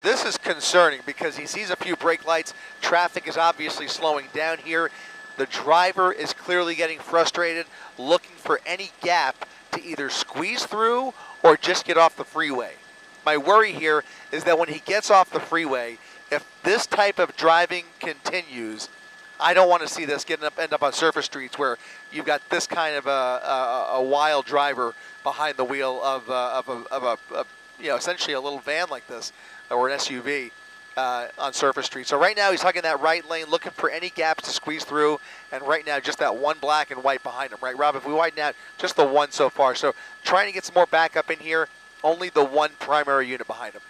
This is concerning because he sees a few brake lights. Traffic is obviously slowing down here. The driver is clearly getting frustrated, looking for any gap to either squeeze through or just get off the freeway. My worry here is that when he gets off the freeway, if this type of driving continues, I don't want to see this end up on surface streets where you've got this kind of a wild driver behind the wheel of essentially a little van like this, or an SUV on surface street. So right now he's hugging that right lane, looking for any gaps to squeeze through, and right now just that one black and white behind him, right, Rob? If we widen out, just the one so far. So trying to get some more backup in here, only the one primary unit behind him.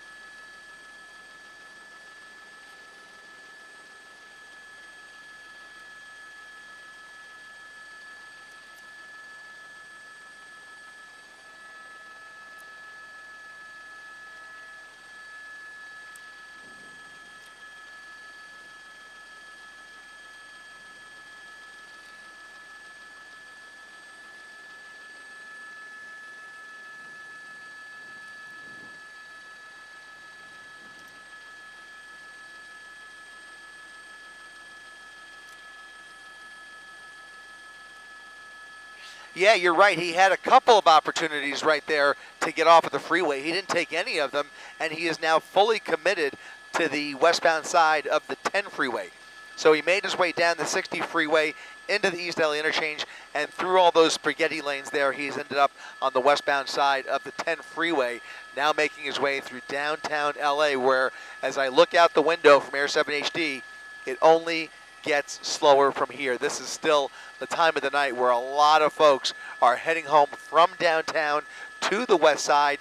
Yeah, you're right. He had a couple of opportunities right there to get off of the freeway. He didn't take any of them, and he is now fully committed to the westbound side of the 10 freeway. So he made his way down the 60 freeway into the East LA interchange, and through all those spaghetti lanes there, he's ended up on the westbound side of the 10 freeway, now making his way through downtown LA, where, as I look out the window from Air 7 HD, it only gets slower from here. This is still the time of the night where a lot of folks are heading home from downtown to the west side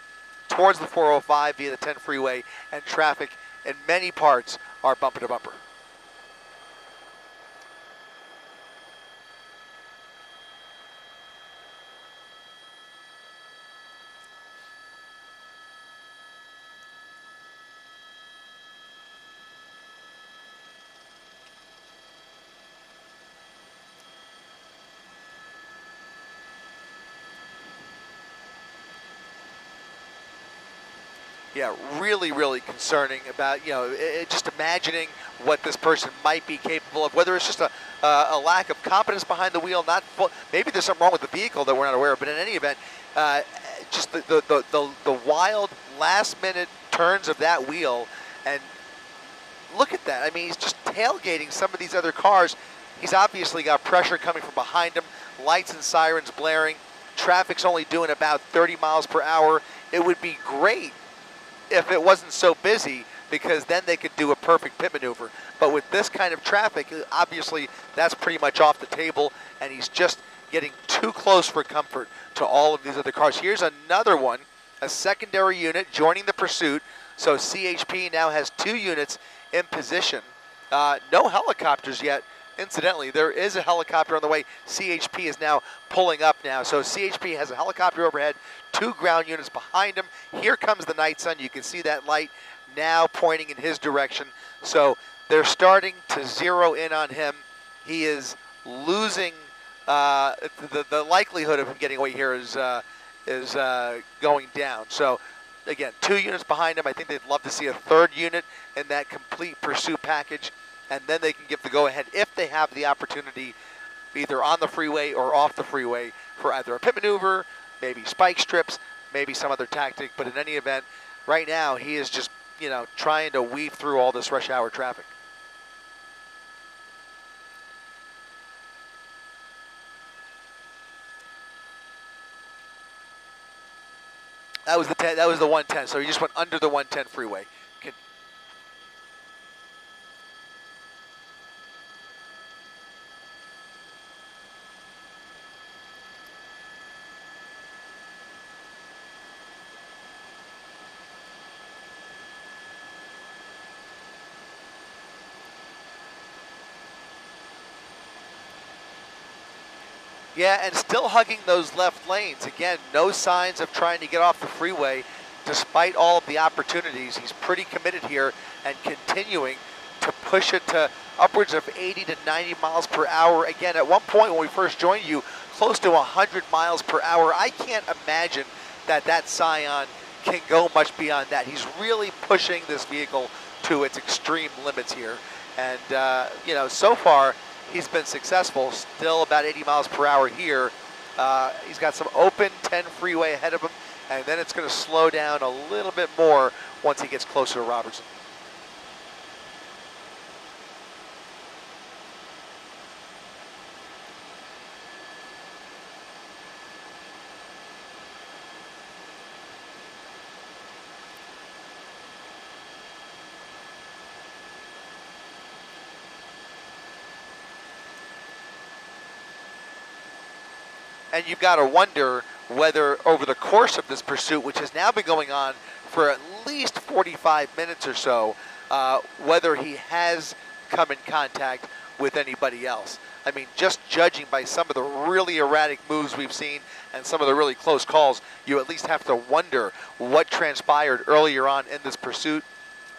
towards the 405 via the 10 freeway, and traffic in many parts are bumper to bumper. Yeah, really, really concerning about, just imagining what this person might be capable of, whether it's just a lack of competence behind the wheel, maybe there's something wrong with the vehicle that we're not aware of, but in any event, just the wild last-minute turns of that wheel, and look at that. I mean, he's just tailgating some of these other cars. He's obviously got pressure coming from behind him, lights and sirens blaring, traffic's only doing about 30 miles per hour. It would be great if it wasn't so busy, because then they could do a perfect pit maneuver. But with this kind of traffic, obviously that's pretty much off the table, and he's just getting too close for comfort to all of these other cars. Here's another one, a secondary unit joining the pursuit. So CHP now has 2 units in position. No helicopters yet. Incidentally, there is a helicopter on the way. CHP is now pulling up now. So CHP has a helicopter overhead, 2 ground units behind him. Here comes the night sun. You can see that light now pointing in his direction. So they're starting to zero in on him. He is losing, the likelihood of him getting away here is going down. So again, 2 units behind him. I think they'd love to see a 3rd unit in that complete pursuit package, and then they can give the go-ahead if they have the opportunity, either on the freeway or off the freeway, for either a pit maneuver, maybe spike strips, maybe some other tactic. But in any event, right now he is just, trying to weave through all this rush hour traffic. That was the 110. So he just went under the 110 freeway. Yeah, and still hugging those left lanes. Again, no signs of trying to get off the freeway despite all of the opportunities. He's pretty committed here and continuing to push it to upwards of 80 to 90 miles per hour. Again, at one point when we first joined you, close to 100 miles per hour. I can't imagine that Scion can go much beyond that. He's really pushing this vehicle to its extreme limits here. And, you know, so far he's been successful, still about 80 miles per hour here. He's got some open 10 freeway ahead of him, and then it's going to slow down a little bit more once he gets closer to Robertson. And you've got to wonder whether over the course of this pursuit, which has now been going on for at least 45 minutes or so, whether he has come in contact with anybody else. I mean, just judging by some of the really erratic moves we've seen and some of the really close calls, you at least have to wonder what transpired earlier on in this pursuit.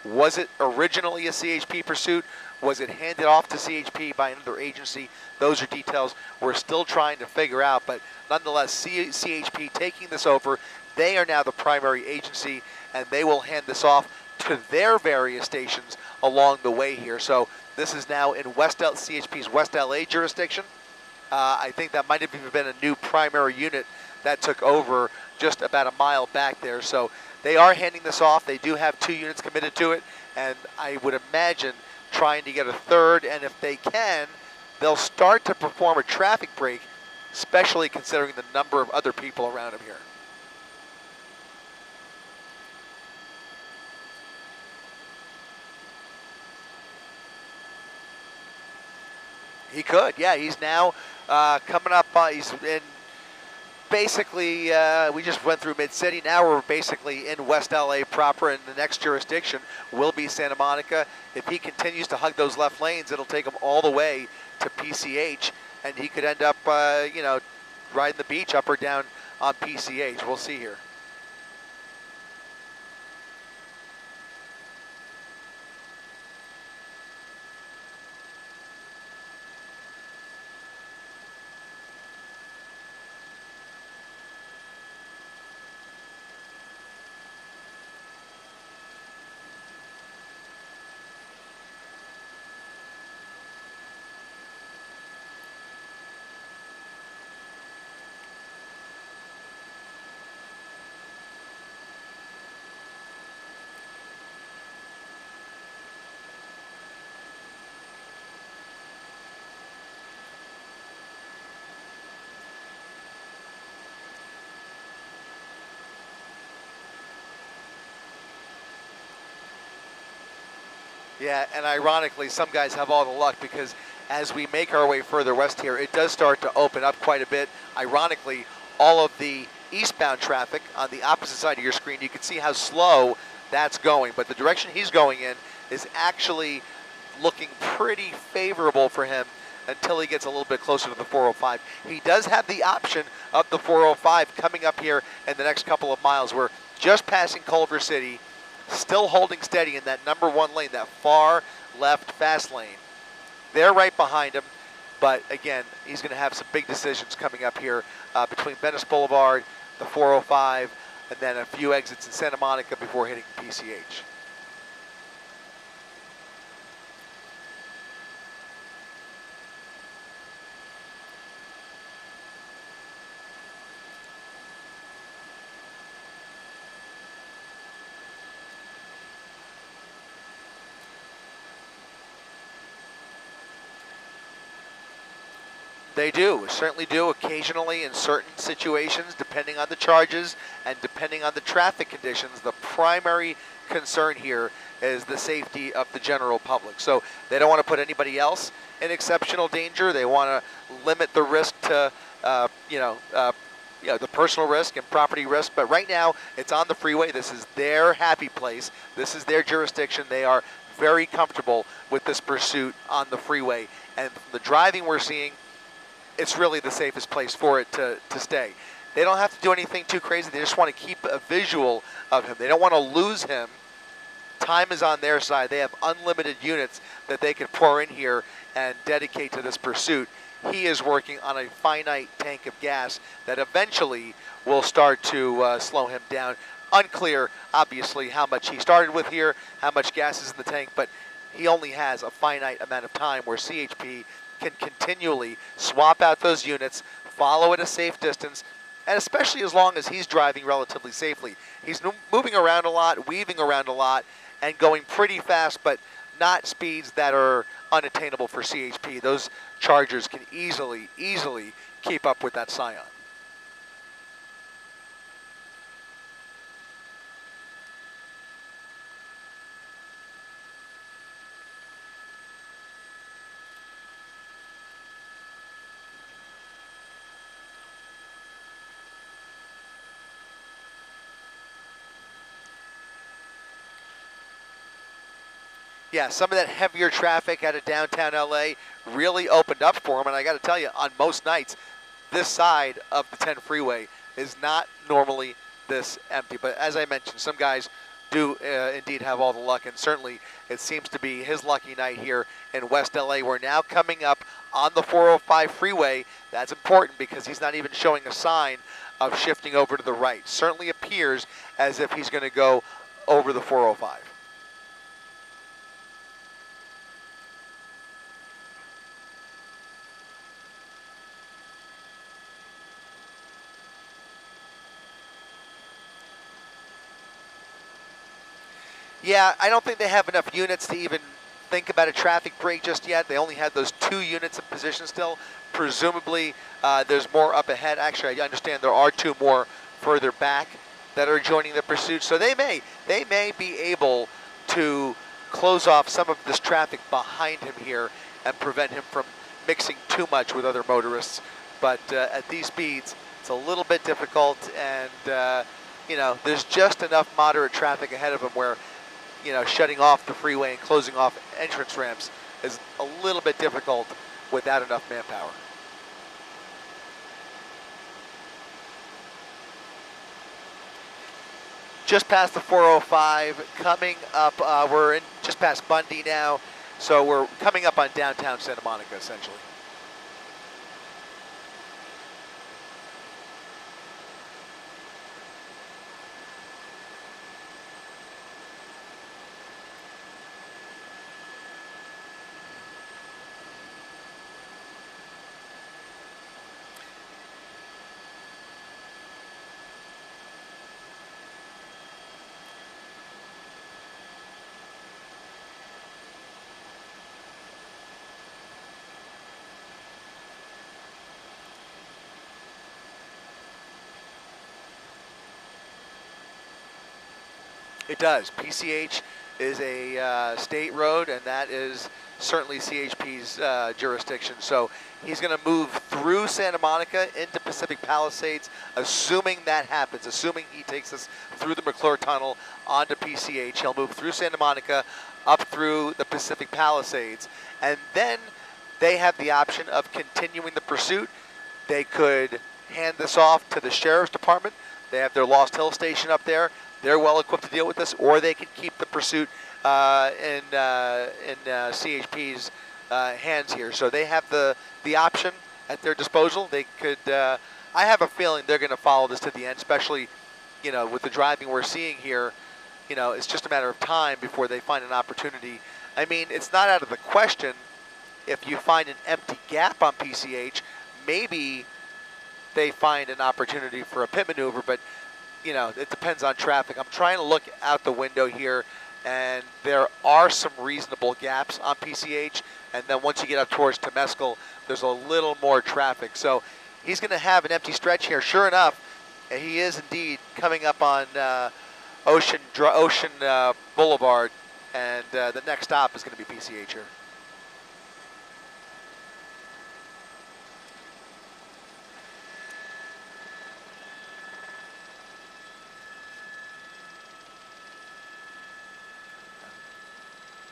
Was it originally a CHP pursuit? Was it handed off to CHP by another agency? Those are details we're still trying to figure out, but nonetheless, CHP taking this over, they are now the primary agency, and they will hand this off to their various stations along the way here. So this is now in CHP's West LA jurisdiction. I think that might have even been a new primary unit that took over just about a mile back there. So they are handing this off. They do have 2 units committed to it, and I would imagine trying to get a third, and if they can, they'll start to perform a traffic break, especially considering the number of other people around him here. He could, yeah. He's now coming up, he's in basically, we just went through Mid-City. Now we're basically in West LA proper, and the next jurisdiction will be Santa Monica. If he continues to hug those left lanes, it'll take him all the way to PCH, and he could end up, you know, riding the beach up or down on PCH. We'll see here. Yeah, and ironically, some guys have all the luck because as we make our way further west here, it does start to open up quite a bit. Ironically, all of the eastbound traffic on the opposite side of your screen, you can see how slow that's going. But the direction he's going in is actually looking pretty favorable for him until he gets a little bit closer to the 405. He does have the option of the 405 coming up here in the next couple of miles. We're just passing Culver City, still holding steady in that #1 lane, that far left fast lane. They're right behind him, but again, he's going to have some big decisions coming up here between Venice Boulevard, the 405, and then a few exits in Santa Monica before hitting PCH. They do, certainly do, occasionally in certain situations, depending on the charges and depending on the traffic conditions. The primary concern here is the safety of the general public. So they don't want to put anybody else in exceptional danger. They want to limit the risk to, the personal risk and property risk. But right now, it's on the freeway. This is their happy place. This is their jurisdiction. They are very comfortable with this pursuit on the freeway. And from the driving we're seeing, it's really the safest place for it to stay. They don't have to do anything too crazy. They just want to keep a visual of him. They don't want to lose him. Time is on their side. They have unlimited units that they can pour in here and dedicate to this pursuit. He is working on a finite tank of gas that eventually will start to slow him down Unclear, obviously, how much he started with here, how much gas is in the tank, but he only has a finite amount of time where CHP can continually swap out those units, follow at a safe distance, and especially as long as he's driving relatively safely. He's moving around a lot, weaving around a lot, and going pretty fast, but not speeds that are unattainable for CHP. Those Chargers can easily keep up with that Scion. Yeah, some of that heavier traffic out of downtown LA really opened up for him. And I got to tell you, on most nights, this side of the 10 freeway is not normally this empty. But as I mentioned, some guys do indeed have all the luck. And certainly it seems to be his lucky night here in West LA. We're now coming up on the 405 freeway. That's important because he's not even showing a sign of shifting over to the right. Certainly appears as if he's going to go over the 405. Yeah, I don't think they have enough units to even think about a traffic break just yet. They only have those 2 units in position still. Presumably, there's more up ahead. Actually, I understand there are 2 more further back that are joining the pursuit. So they may be able to close off some of this traffic behind him here and prevent him from mixing too much with other motorists. But at these speeds, it's a little bit difficult, and you know, there's just enough moderate traffic ahead of him where, you know, shutting off the freeway and closing off entrance ramps is a little bit difficult without enough manpower. Just past the 405, coming up, we're in just past Bundy now, so we're coming up on downtown Santa Monica, essentially. It does. PCH is a state road, and that is certainly CHP's jurisdiction. So he's going to move through Santa Monica into Pacific Palisades, assuming that happens, assuming he takes us through the McClure Tunnel onto PCH. He'll move through Santa Monica, up through the Pacific Palisades, and then they have the option of continuing the pursuit. They could hand this off to the Sheriff's Department. They have their Lost Hill station up there. They're well equipped to deal with this, or they can keep the pursuit in CHP's hands here. So they have the option at their disposal. They could. I have a feeling they're going to follow this to the end, especially, you know, with the driving we're seeing here. You know, it's just a matter of time before they find an opportunity. I mean, it's not out of the question if you find an empty gap on PCH, maybe they find an opportunity for a pit maneuver, but you know, it depends on traffic. I'm trying to look out the window here, and there are some reasonable gaps on PCH, and then once you get up towards Temescal, there's a little more traffic. So he's going to have an empty stretch here. Sure enough, he is indeed coming up on Ocean Boulevard, and the next stop is going to be PCH here.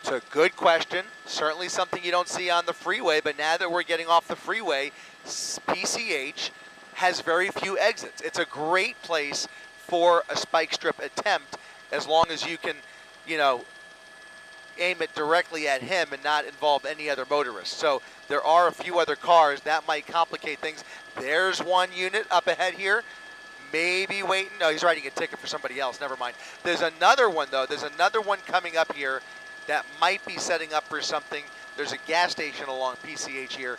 It's a good question. Certainly something you don't see on the freeway, but now that we're getting off the freeway, PCH has very few exits. It's a great place for a spike strip attempt as long as you can, you know, aim it directly at him and not involve any other motorists. So there are a few other cars that might complicate things. There's one unit up ahead here. maybe waiting. No, he's writing a ticket for somebody else. Never mind. There's another one, though. There's another one coming up here that might be setting up for something. There's a gas station along PCH here.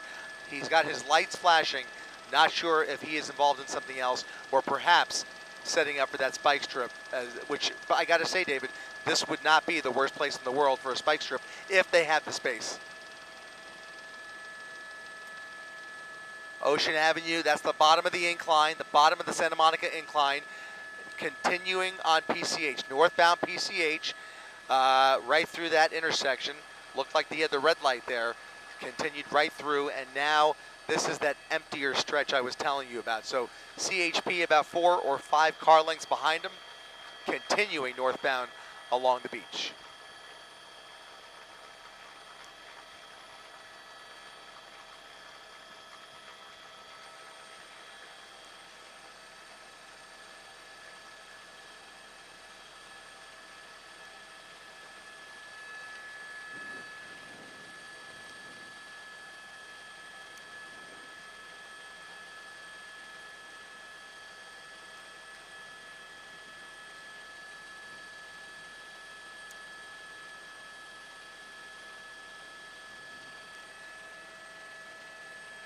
He's got his lights flashing. Not sure if he is involved in something else or perhaps setting up for that spike strip, which I got to say, David, this would not be the worst place in the world for a spike strip if they had the space. Ocean Avenue, that's the bottom of the incline, the bottom of the Santa Monica incline, continuing on PCH, northbound PCH, right through that intersection. Looked like they had the red light there, continued right through, and now this is that emptier stretch I was telling you about. So CHP about 4 or 5 car lengths behind him, continuing northbound along the beach.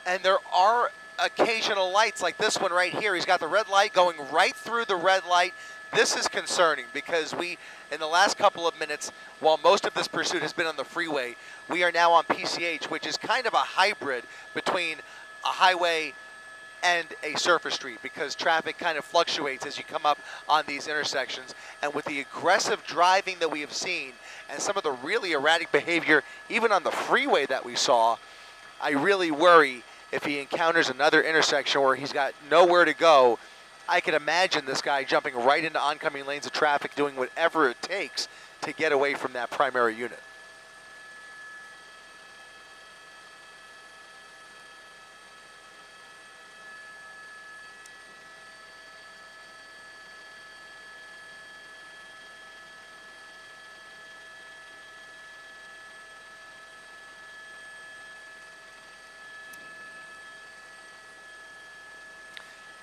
And there are occasional lights like this one right here. He's got the red light going right through the red light. This is concerning because we, in the last couple of minutes, while most of this pursuit has been on the freeway, we are now on PCH, which is kind of a hybrid between a highway and a surface street because traffic kind of fluctuates as you come up on these intersections. And with the aggressive driving that we have seen and some of the really erratic behavior, even on the freeway that we saw, I really worry if he encounters another intersection where he's got nowhere to go. I can imagine this guy jumping right into oncoming lanes of traffic, doing whatever it takes to get away from that primary unit.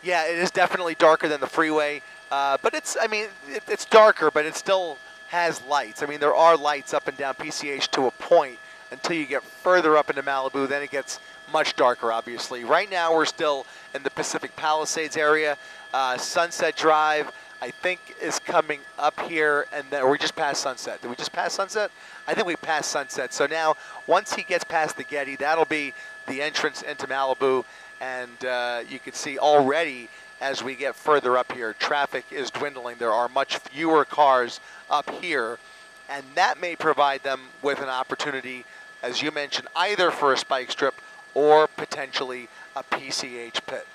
Yeah, it is definitely darker than the freeway, but it's, I mean, it's darker, but it still has lights. I mean, there are lights up and down PCH to a point until you get further up into Malibu, then it gets much darker, obviously. Right now, we're still in the Pacific Palisades area. Sunset Drive, I think, is coming up here, and then we just passed Sunset. Did we just pass Sunset? I think we passed Sunset. So now, once he gets past the Getty, that'll be the entrance into Malibu. And you can see already as we get further up here, traffic is dwindling. There are much fewer cars up here, and that may provide them with an opportunity, as you mentioned, either for a spike strip or potentially a PCH pit.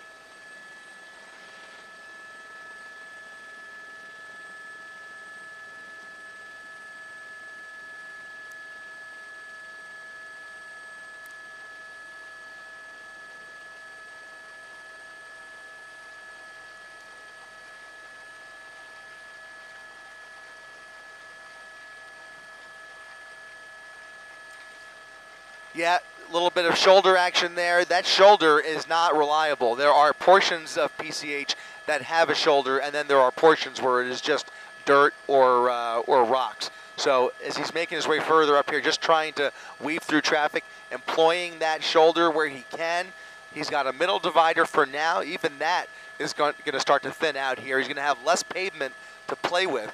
Yeah, a little bit of shoulder action there. That shoulder is not reliable. There are portions of PCH that have a shoulder, and then there are portions where it is just dirt or rocks. So as he's making his way further up here, just trying to weave through traffic, employing that shoulder where he can. He's got a middle divider for now. Even that is going to start to thin out here. He's going to have less pavement to play with.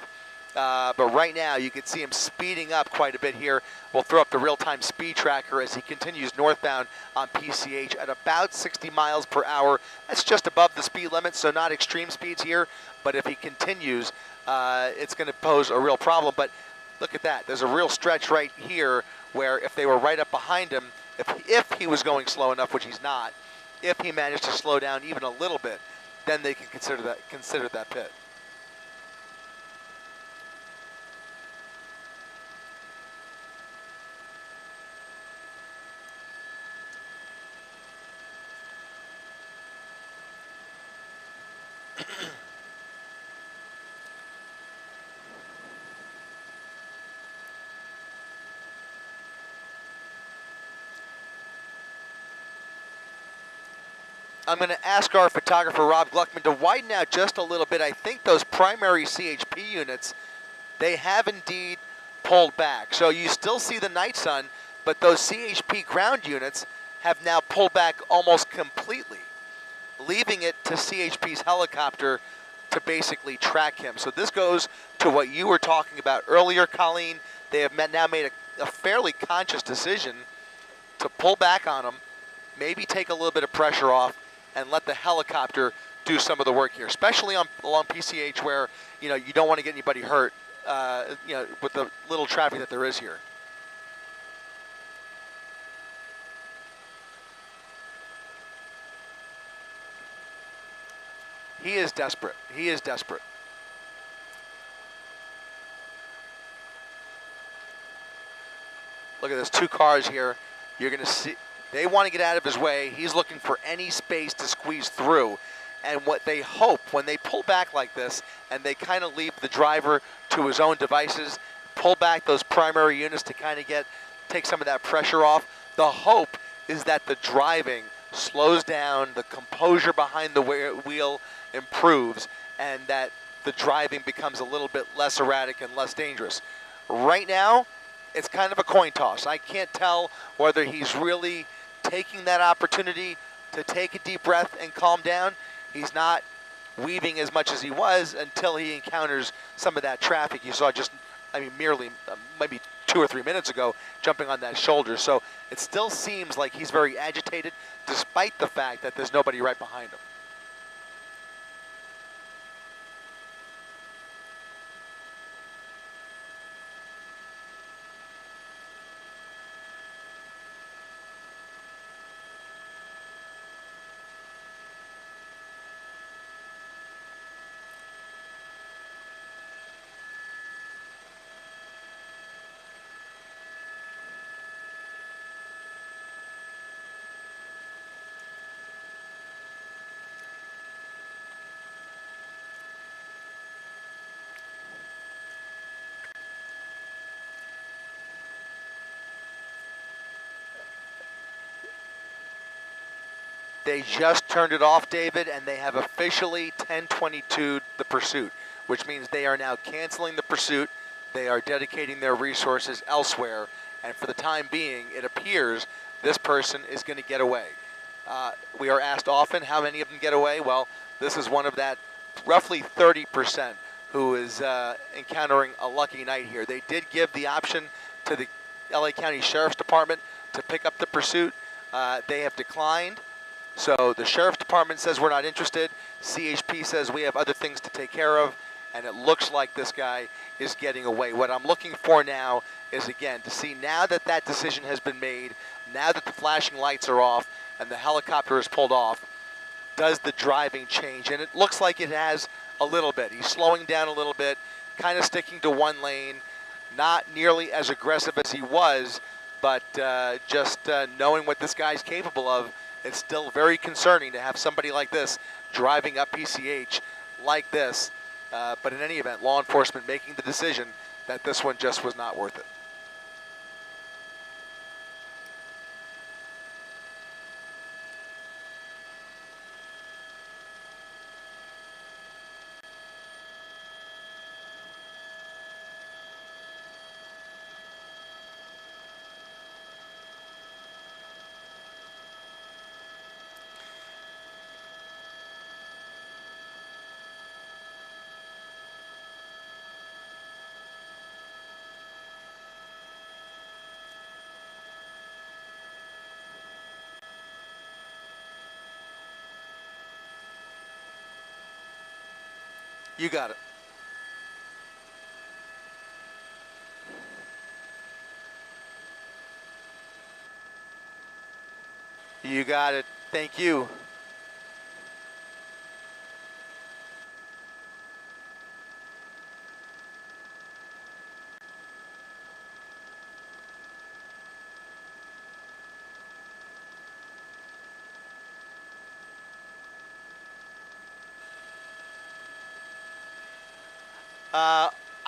But right now, you can see him speeding up quite a bit here. We'll throw up the real-time speed tracker as he continues northbound on PCH at about 60 miles per hour. That's just above the speed limit, so not extreme speeds here. But if he continues, it's going to pose a real problem. But look at that. There's a real stretch right here where if they were right up behind him, if he was going slow enough, which he's not, if he managed to slow down even a little bit, then they can consider that pit. I'm going to ask our photographer, Rob Gluckman, to widen out just a little bit. I think those primary CHP units, they have indeed pulled back. So you still see the night sun, but those CHP ground units have now pulled back almost completely, leaving it to CHP's helicopter to basically track him. So this goes to what you were talking about earlier, Colleen. They have now made a fairly conscious decision to pull back on him, maybe take a little bit of pressure off, and let the helicopter do some of the work here, especially along PCH where, you know, you don't want to get anybody hurt, you know, with the little traffic that there is here. He is desperate. He is desperate. Look at this, 2 cars here. You're going to see, they want to get out of his way. He's looking for any space to squeeze through. And what they hope when they pull back like this and they kind of leave the driver to his own devices, pull back those primary units to kind of take some of that pressure off, the hope is that the driving slows down, the composure behind the wheel improves, and that the driving becomes a little bit less erratic and less dangerous. Right now, it's kind of a coin toss. I can't tell whether he's really taking that opportunity to take a deep breath and calm down. He's not weaving as much as he was until he encounters some of that traffic you saw just, I mean, merely maybe 2 or 3 minutes ago, jumping on that shoulder. So it still seems like he's very agitated, despite the fact that there's nobody right behind him. They just turned it off, David, and they have officially 1022'd the pursuit, which means they are now canceling the pursuit. They are dedicating their resources elsewhere, and for the time being, it appears this person is going to get away. We are asked often how many of them get away. Well, this is one of that roughly 30% who is encountering a lucky night here. They did give the option to the LA County Sheriff's Department to pick up the pursuit. They have declined. So the Sheriff's Department says we're not interested. CHP says we have other things to take care of. And it looks like this guy is getting away. What I'm looking for now is, again, to see now that that decision has been made, now that the flashing lights are off and the helicopter is pulled off, does the driving change? And it looks like it has a little bit. He's slowing down a little bit, kind of sticking to one lane, not nearly as aggressive as he was, but just knowing what this guy's capable of, it's still very concerning to have somebody like this driving up PCH like this. But in any event, law enforcement making the decision that this one just was not worth it. You got it. You got it. Thank you.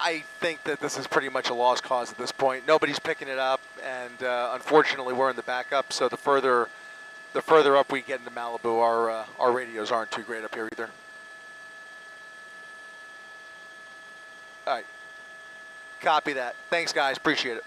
I think that this is pretty much a lost cause at this point. Nobody's picking it up, and unfortunately we're in the backup, so the further the further up we get into Malibu, our radios aren't too great up here either. All right. Copy that. Thanks, guys. Appreciate it.